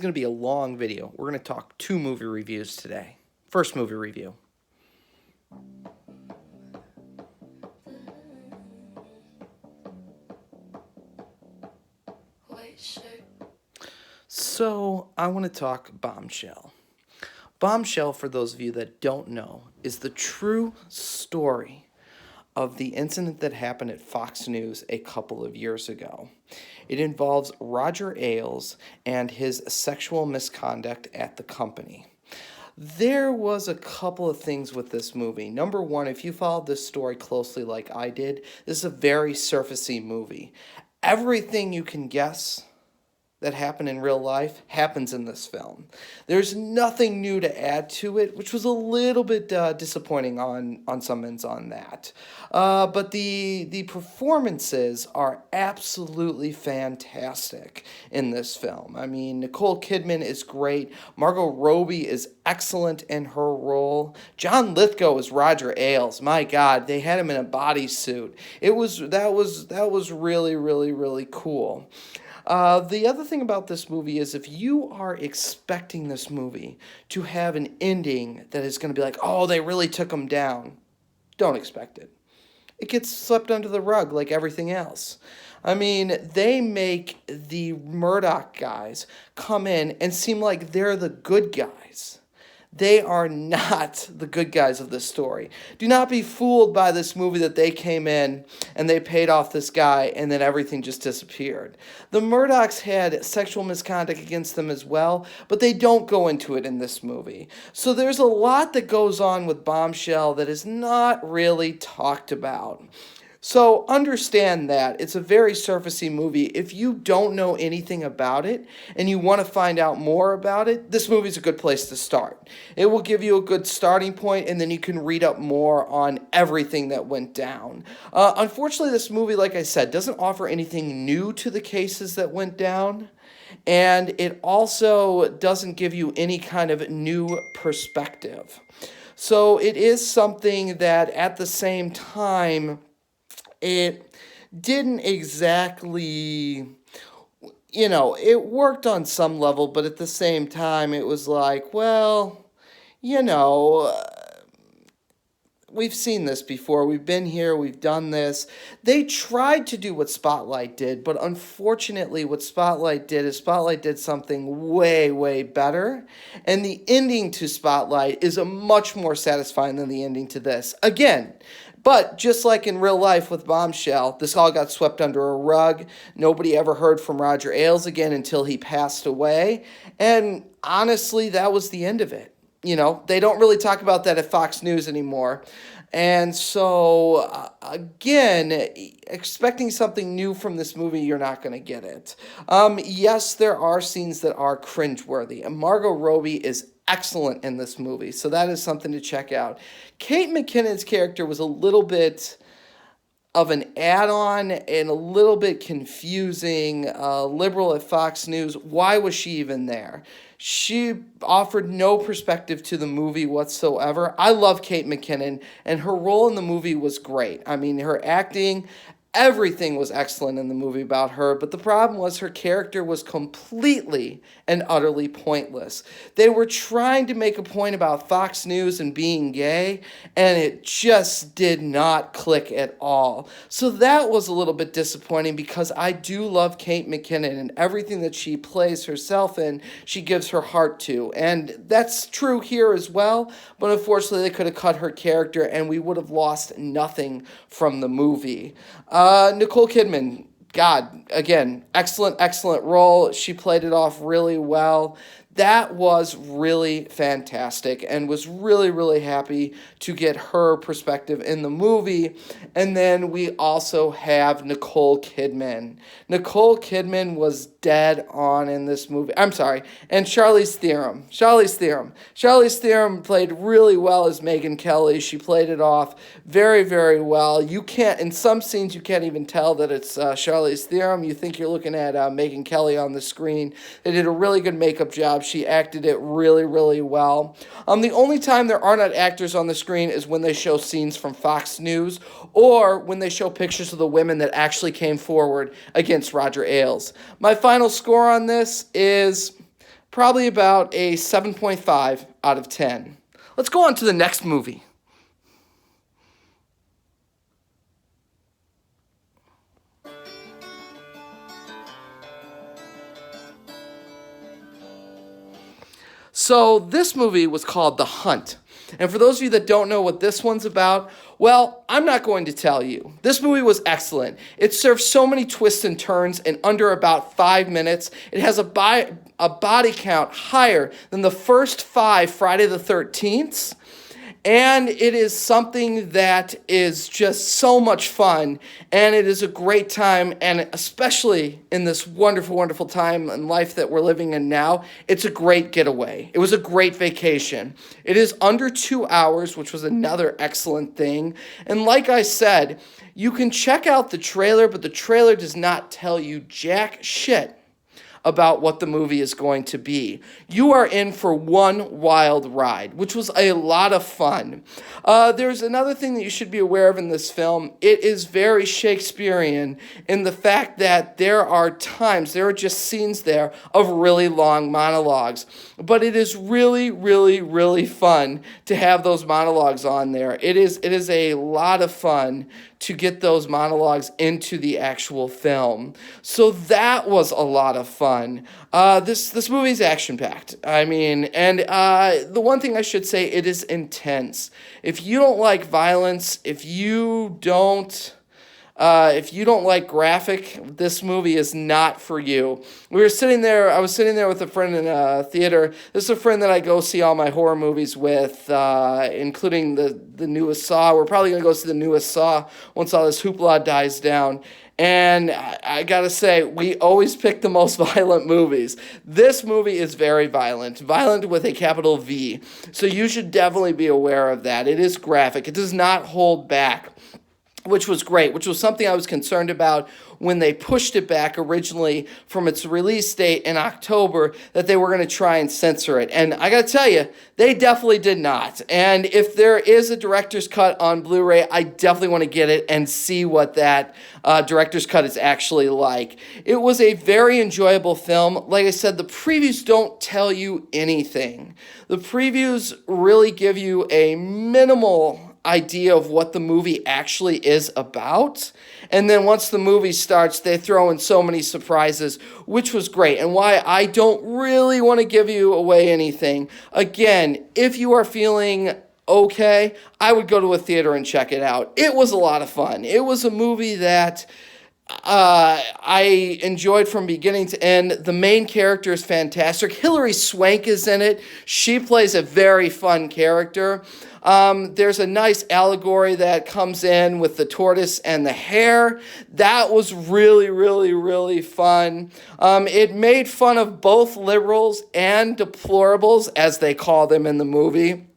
going to be a long video. We're going to talk 2 movie reviews today. First movie review. So, I want to talk Bombshell. Bombshell, for those of you that don't know, is the true story of the incident that happened at Fox News a couple of years ago. It involves Roger Ailes and his sexual misconduct at the company. There was a couple of things with this movie. Number one, if you followed this story closely like I did, this is a very surfacey movie. Everything you can guess that happened in real life happens in this film. There's nothing new to add to it, which was a little bit disappointing on some ends on that. But the performances are absolutely fantastic in this film. I mean, Nicole Kidman is great. Margot Robbie is excellent in her role. John Lithgow is Roger Ailes. My God, they had him in a bodysuit. That was really, really, really cool. The other thing about this movie is if you are expecting this movie to have an ending that is going to be like, oh, they really took him down, don't expect it. It gets swept under the rug like everything else. I mean, they make the Murdoch guys come in and seem like they're the good guys. They are not the good guys of this story. Do not be fooled by this movie that they came in and they paid off this guy and then everything just disappeared. The Murdochs had sexual misconduct against them as well, but they don't go into it in this movie. So there's a lot that goes on with Bombshell that is not really talked about. So understand that it's a very surfacey movie. If you don't know anything about it and you want to find out more about it, this movie's a good place to start. It will give you a good starting point, and then you can read up more on everything that went down. Unfortunately, this movie, like I said, doesn't offer anything new to the cases that went down, and it also doesn't give you any kind of new perspective. So it is something that at the same time, it didn't exactly, it worked on some level, but at the same time, it was like, well, we've seen this before. We've been here. We've done this. They tried to do what Spotlight did, but unfortunately, what Spotlight did is Spotlight did something way, way better. And the ending to Spotlight is a much more satisfying than the ending to this. Again, but just like in real life with Bombshell, this all got swept under a rug. Nobody ever heard from Roger Ailes again until he passed away. And honestly, that was the end of it. They don't really talk about that at Fox News anymore. And so, again, expecting something new from this movie, you're not going to get it. Yes, there are scenes that are cringeworthy. And Margot Robbie is excellent in this movie, so that is something to check out. Kate McKinnon's character was a little bit of an add-on and a little bit confusing. Liberal at Fox News, why was she even there? She offered no perspective to the movie whatsoever. I love Kate McKinnon, and her role in the movie was great. I mean, her acting, everything was excellent in the movie about her, but the problem was her character was completely and utterly pointless. They were trying to make a point about Fox News and being gay, and it just did not click at all. So that was a little bit disappointing because I do love Kate McKinnon, and everything that she plays herself in, she gives her heart to. And that's true here as well, but unfortunately they could have cut her character and we would have lost nothing from the movie. Nicole Kidman, God, again, excellent, excellent role. She played it off really well. That was really fantastic and was really, really happy to get her perspective in the movie. And then we also have Nicole Kidman. Nicole Kidman was dead on in this movie. I'm sorry. And Charlize Theron. Charlize Theron played really well as Megyn Kelly. She played it off very, very well. You can't, in some scenes, you can't even tell that it's Charlize Theron. You think you're looking at Megyn Kelly on the screen. They did a really good makeup job. She acted it really, really well. The only time there are not actors on the screen is when they show scenes from Fox News or when they show pictures of the women that actually came forward against Roger Ailes. My final score on this is Probably about a 7.5 out of 10. Let's go on to the next movie. So this movie was called The Hunt. And for those of you that don't know what this one's about, well, I'm not going to tell you. This movie was excellent. It served so many twists and turns in under about 5 minutes. It has a body count higher than the first 5 Friday the 13th. And it is something that is just so much fun, and it is a great time, and especially in this wonderful, wonderful time in life that we're living in now, it's a great getaway. It was a great vacation. It is under 2 hours, which was another excellent thing. And like I said, you can check out the trailer, but the trailer does not tell you jack shit about what the movie is going to be. You are in for one wild ride, which was a lot of fun. There's another thing that you should be aware of in this film. It is very Shakespearean in the fact that there are just scenes there of really long monologues. But it is really, really, really fun to have those monologues on there. It is a lot of fun to get those monologues into the actual film. So that was a lot of fun. This movie's action-packed. I mean, and the one thing I should say, it is intense. If you don't like violence, if you don't like graphic, this movie is not for you. I was sitting there with a friend in a theater. This is a friend that I go see all my horror movies with, including the newest Saw. We're probably going to go see the newest Saw once all this hoopla dies down. And I gotta say, we always pick the most violent movies. This movie is very violent with a capital V. So you should definitely be aware of that. It is graphic. It does not hold back, which was great, which was something I was concerned about when they pushed it back originally from its release date in October, that they were going to try and censor it. And I got to tell you, they definitely did not. And if there is a director's cut on Blu-ray, I definitely want to get it and see what that director's cut is actually like. It was a very enjoyable film. Like I said, the previews don't tell you anything. The previews really give you a minimal idea of what the movie actually is about. And then once the movie starts, they throw in so many surprises, which was great. And why I don't really want to give you away anything. Again, if you are feeling okay, I would go to a theater and check it out. It was a lot of fun. It was a movie that I enjoyed from beginning to end. The main character is fantastic. Hilary Swank is in it. She plays a very fun character. There's a nice allegory that comes in with the tortoise and the hare. That was really, really, really fun. It made fun of both liberals and deplorables, as they call them in the movie.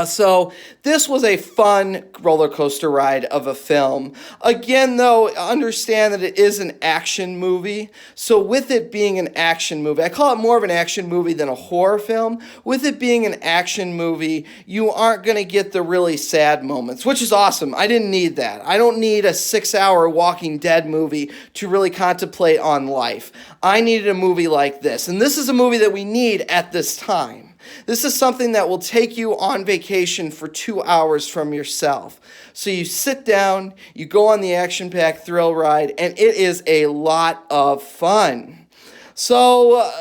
So this was a fun roller coaster ride of a film. Again, though, understand that it is an action movie. So with it being an action movie, I call it more of an action movie than a horror film. With it being an action movie, you aren't going to get the really sad moments, which is awesome. I didn't need that. I don't need a 6-hour Walking Dead movie to really contemplate on life. I needed a movie like this. And this is a movie that we need at this time. This is something that will take you on vacation for 2 hours from yourself. So you sit down, you go on the action-packed thrill ride, and it is a lot of fun. So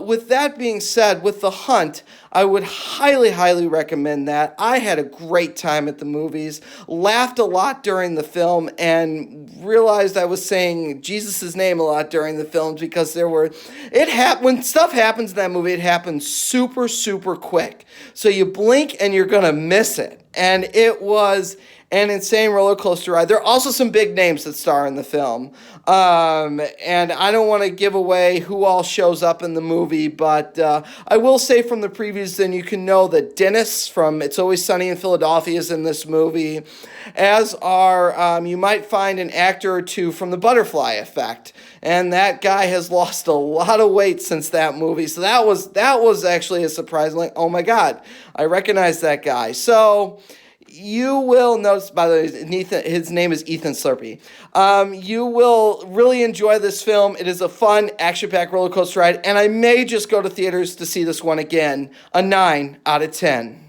with that being said, with The Hunt, I would highly, highly recommend that. I had a great time at the movies, laughed a lot during the film, and realized I was saying Jesus' name a lot during the films because when stuff happens in that movie, it happens super, super quick. So you blink and you're going to miss it. And it was an insane roller coaster ride. There are also some big names that star in the film. And I don't want to give away who all shows up in the movie, but I will say from the previews, then you can know that Dennis from It's Always Sunny in Philadelphia is in this movie, as are, you might find an actor or two from The Butterfly Effect. And that guy has lost a lot of weight since that movie. So that was actually a surprise. Like, oh my God, I recognize that guy. So You will notice, by the way, his name is Ethan Slurpee. You will really enjoy this film. It is a fun, action-packed roller coaster ride, and I may just go to theaters to see this one again. A 9 out of 10.